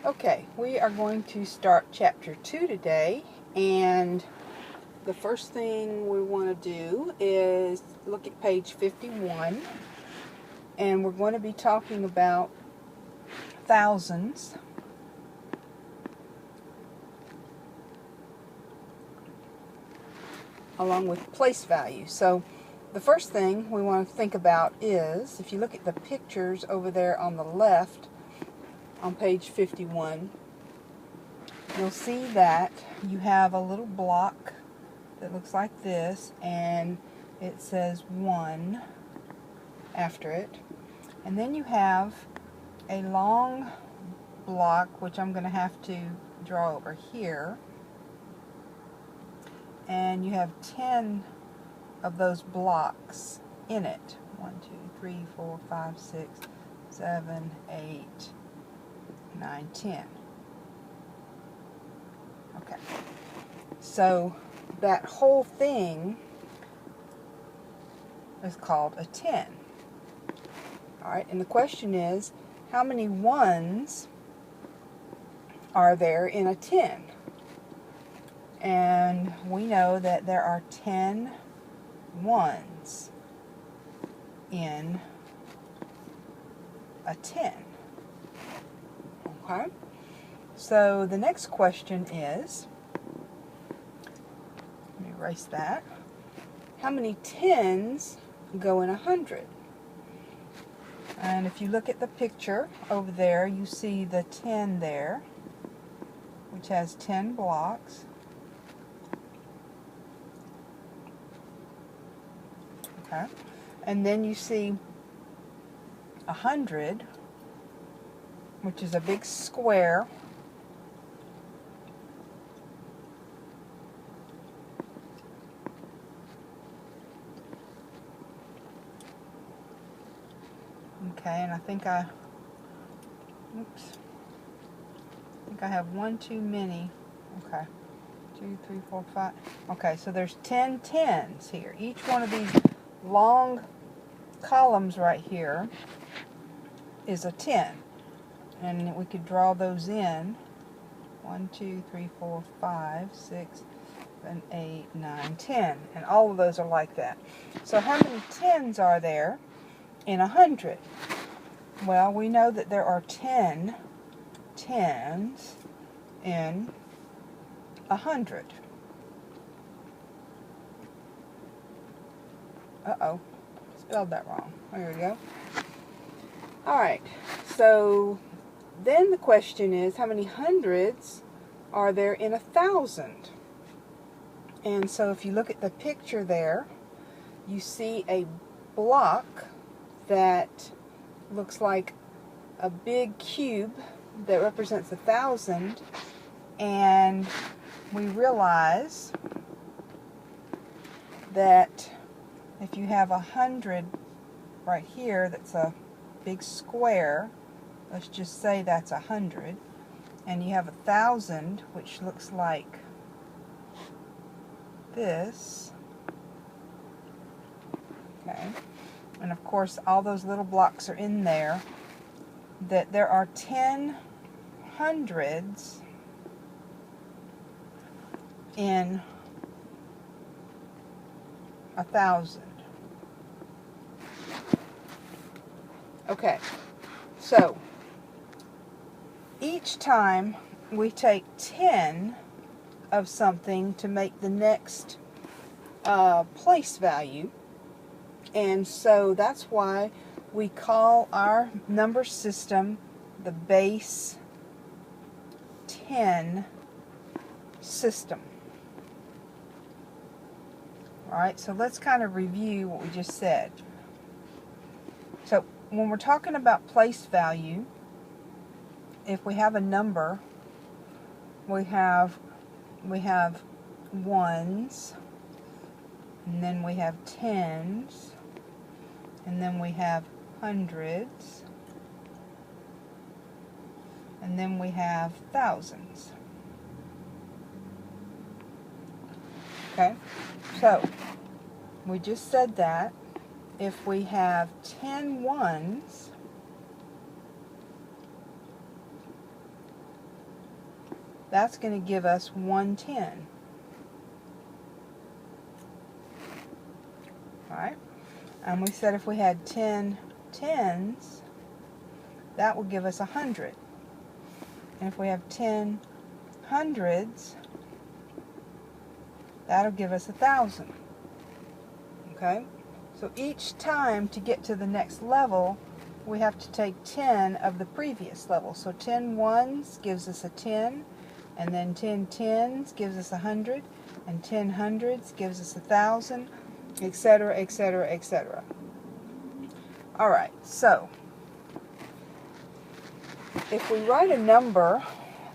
Okay, we are going to start chapter 2 today, and the first thing we want to do is look at page 51, and we're going to be talking about thousands. Along with place value. So the first thing we want to think about is, if you look at the pictures over there on the left on page 51, you'll see that you have a little block that looks like this, and it says 1 after it. And then you have a long block, which I'm going to have to draw over here. And you have 10 of those blocks in it. 1, 2, 3, 4, 5, 6, 7, 8, 9, 10. Okay. So that whole thing is called a 10. Alright, and the question is, how many ones are there in a 10? And we know that there are 10 ones in a 10. Okay? So the next question is, let me erase that. How many 10s go in 100? And if you look at the picture over there, you see the 10 there, which has 10 blocks. Okay. And then you see 100, which is a big square. Okay, and I think I have one too many. Okay. 2, 3, 4, 5. Okay, so there's 10 10s here. Each one of these long columns right here is a 10. And we could draw those in. 1, 2, 3, 4, 5, 6, 7, 8, 9, 10. And all of those are like that. So how many 10s are there in 100? Well, we know that there are 10 10s in 100. Uh-oh, spelled that wrong. There we go. Alright, so then the question is, how many hundreds are there in 1,000? And so if you look at the picture there, you see a block that looks like a big cube that represents 1,000, and we realize that if you have 100 right here, that's a big square. Let's just say that's 100. And you have 1,000, which looks like this. Okay. And of course, all those little blocks are in there. That there are 10 hundreds in 1,000. Okay, so each time we take 10 of something to make the next place value, and so that's why we call our number system the base 10 system. Alright, so let's kind of review what we just said. So when we're talking about place value, if we have a number, we have ones, and then we have tens, and then we have hundreds, and then we have thousands. Okay, so we just said that if we have 10 ones, that's going to give us 110. Alright? And we said if we had 10 tens, that would give us 100. And if we have 10 hundreds, that'll give us 1,000. Okay? So each time to get to the next level, we have to take 10 of the previous level. So 10 ones gives us a 10, and then 10 tens gives us 100, and 10 hundreds gives us 1,000, etc., etc., etc. Alright, so if we write a number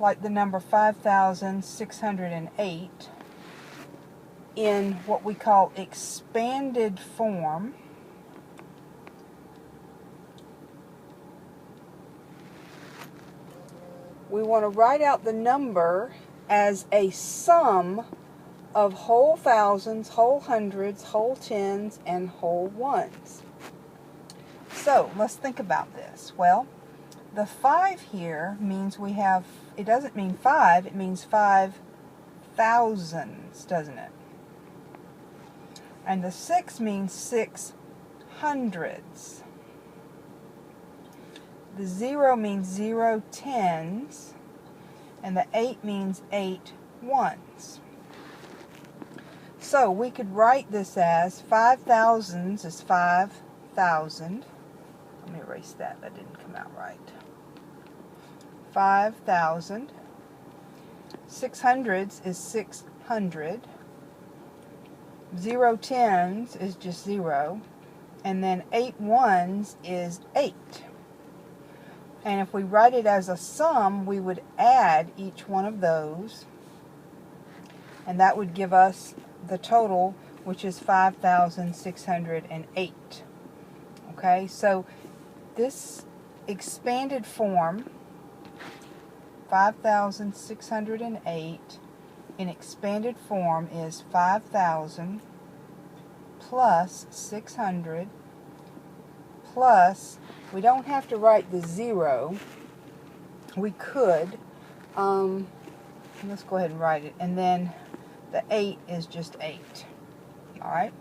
like the number 5,608 in what we call expanded form, we want to write out the number as a sum of whole thousands, whole hundreds, whole tens, and whole ones. So let's think about this. Well, the 5 here means we have, it doesn't mean 5, it means 5 thousands, doesn't it? And the 6 means 6 hundreds. The 0 means 0 tens, and the 8 means 8 ones. So we could write this as 5 thousands is 5,000. Let me erase that, that didn't come out right. 5,000. 6 hundreds is 600. 0 tens is just 0. And then 8 ones is 8. And if we write it as a sum, we would add each one of those, and that would give us the total, which is 5,608. Okay, so this expanded form, 5,608, in expanded form is 5,000 plus 600 plus, we don't have to write the 0, we could, let's go ahead and write it, and then the 8 is just 8. Alright,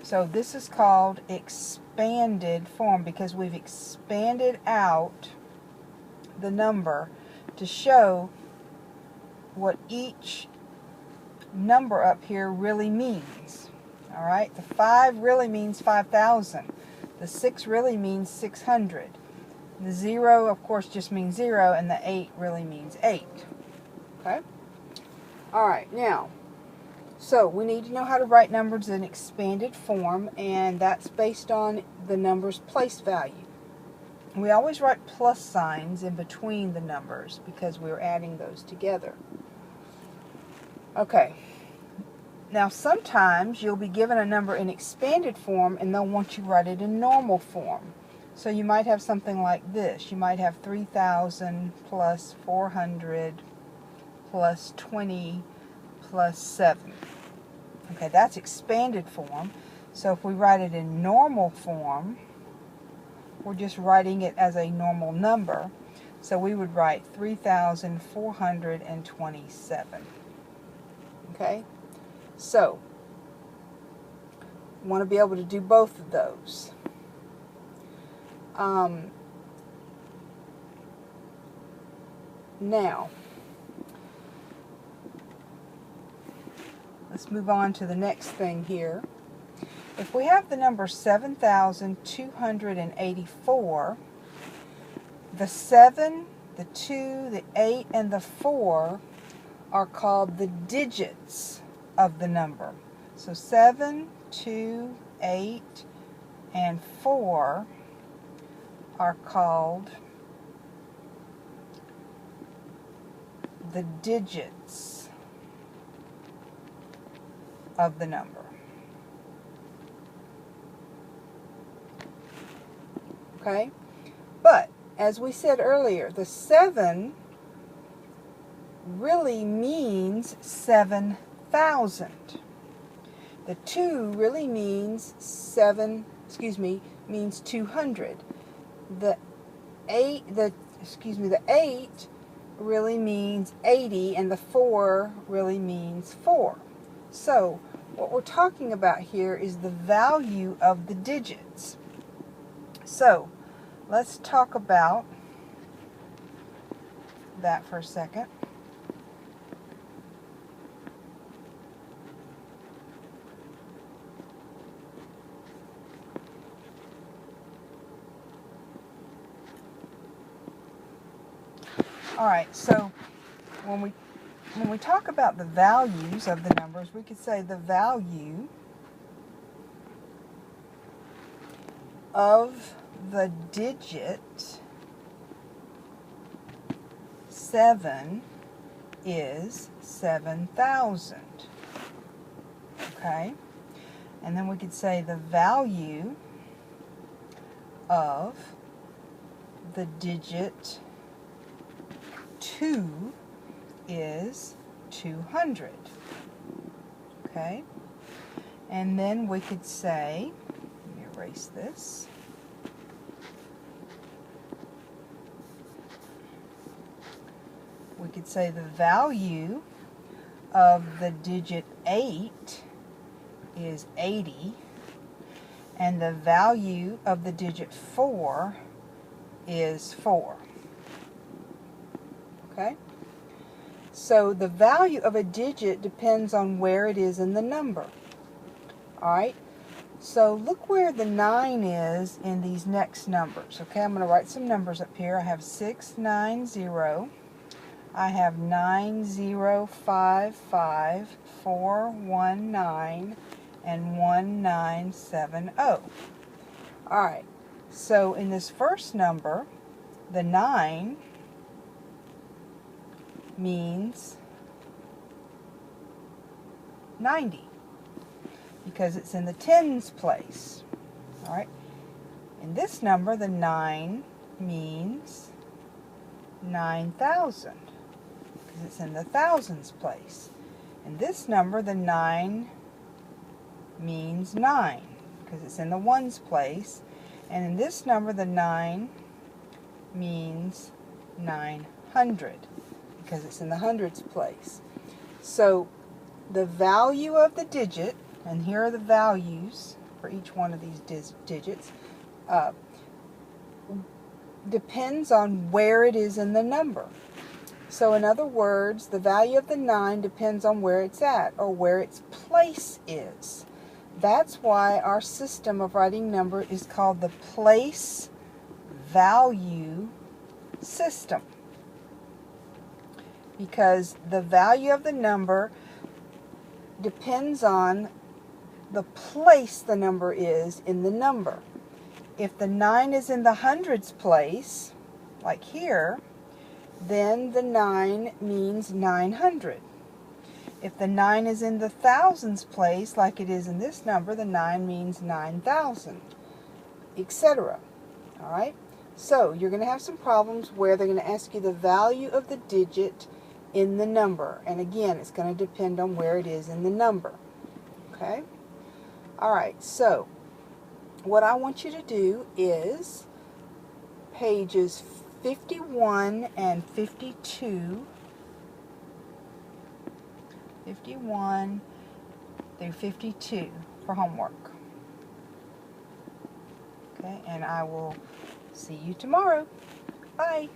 so this is called expanded form because we've expanded out the number to show what each number up here really means. Alright, the 5 really means 5,000. The 6 really means 600. The 0, of course, just means 0, and the 8 really means 8. Okay? Alright, now, so we need to know how to write numbers in expanded form, and that's based on the number's place value. We always write plus signs in between the numbers because we're adding those together. Okay. Now sometimes you'll be given a number in expanded form and they'll want you to write it in normal form. So you might have something like this. You might have 3,000 plus 400 plus 20 plus 7. Okay, that's expanded form. So if we write it in normal form, we're just writing it as a normal number. So we would write 3,427. Okay? So, we want to be able to do both of those. Now, let's move on to the next thing here. If we have the number 7,284, the 7, the 2, the 8, and the 4 are called the digits of the number. So 7, 2, 8, and 4 are called the digits of the number. Okay? But, as we said earlier, the 7 really means 7,000. The 2 really means means 200. The 8 really means 80 and the 4 really means 4. So what we're talking about here is the value of the digits. So let's talk about that for a second. Alright, so when we talk about the values of the numbers, we could say the value of the digit 7 is 7,000. Okay? And then we could say the value of the digit 2 is 200. Okay? And then we could say, let me erase this. We could say the value of the digit 8 is 80, and the value of the digit 4 is 4. Okay? So the value of a digit depends on where it is in the number. Alright? So look where the 9 is in these next numbers. Okay, I'm going to write some numbers up here. I have 690. I have 9055, 419, and 1970. Alright, so in this first number, the 9 means 90 because it's in the tens place. Alright, in this number, the 9 means 9,000. Because it's in the thousands place. In this number, the 9 means 9 because it's in the ones place. And in this number, the 9 means 900 because it's in the hundreds place. So the value of the digit, and here are the values for each one of these digits, depends on where it is in the number. So in other words, the value of the 9 depends on where it's at, or where its place is. That's why our system of writing number is called the place value system. Because the value of the number depends on the place the number is in the number. If the 9 is in the hundreds place, like here, then the 9 means 900. If the 9 is in the thousands place, like it is in this number, the 9 means 9,000, etc. Alright? So, you're going to have some problems where they're going to ask you the value of the digit in the number. And again, it's going to depend on where it is in the number. Okay? Alright, so, what I want you to do is pages 51 and 52, 51 through 52 for homework. Okay, and I will see you tomorrow. Bye.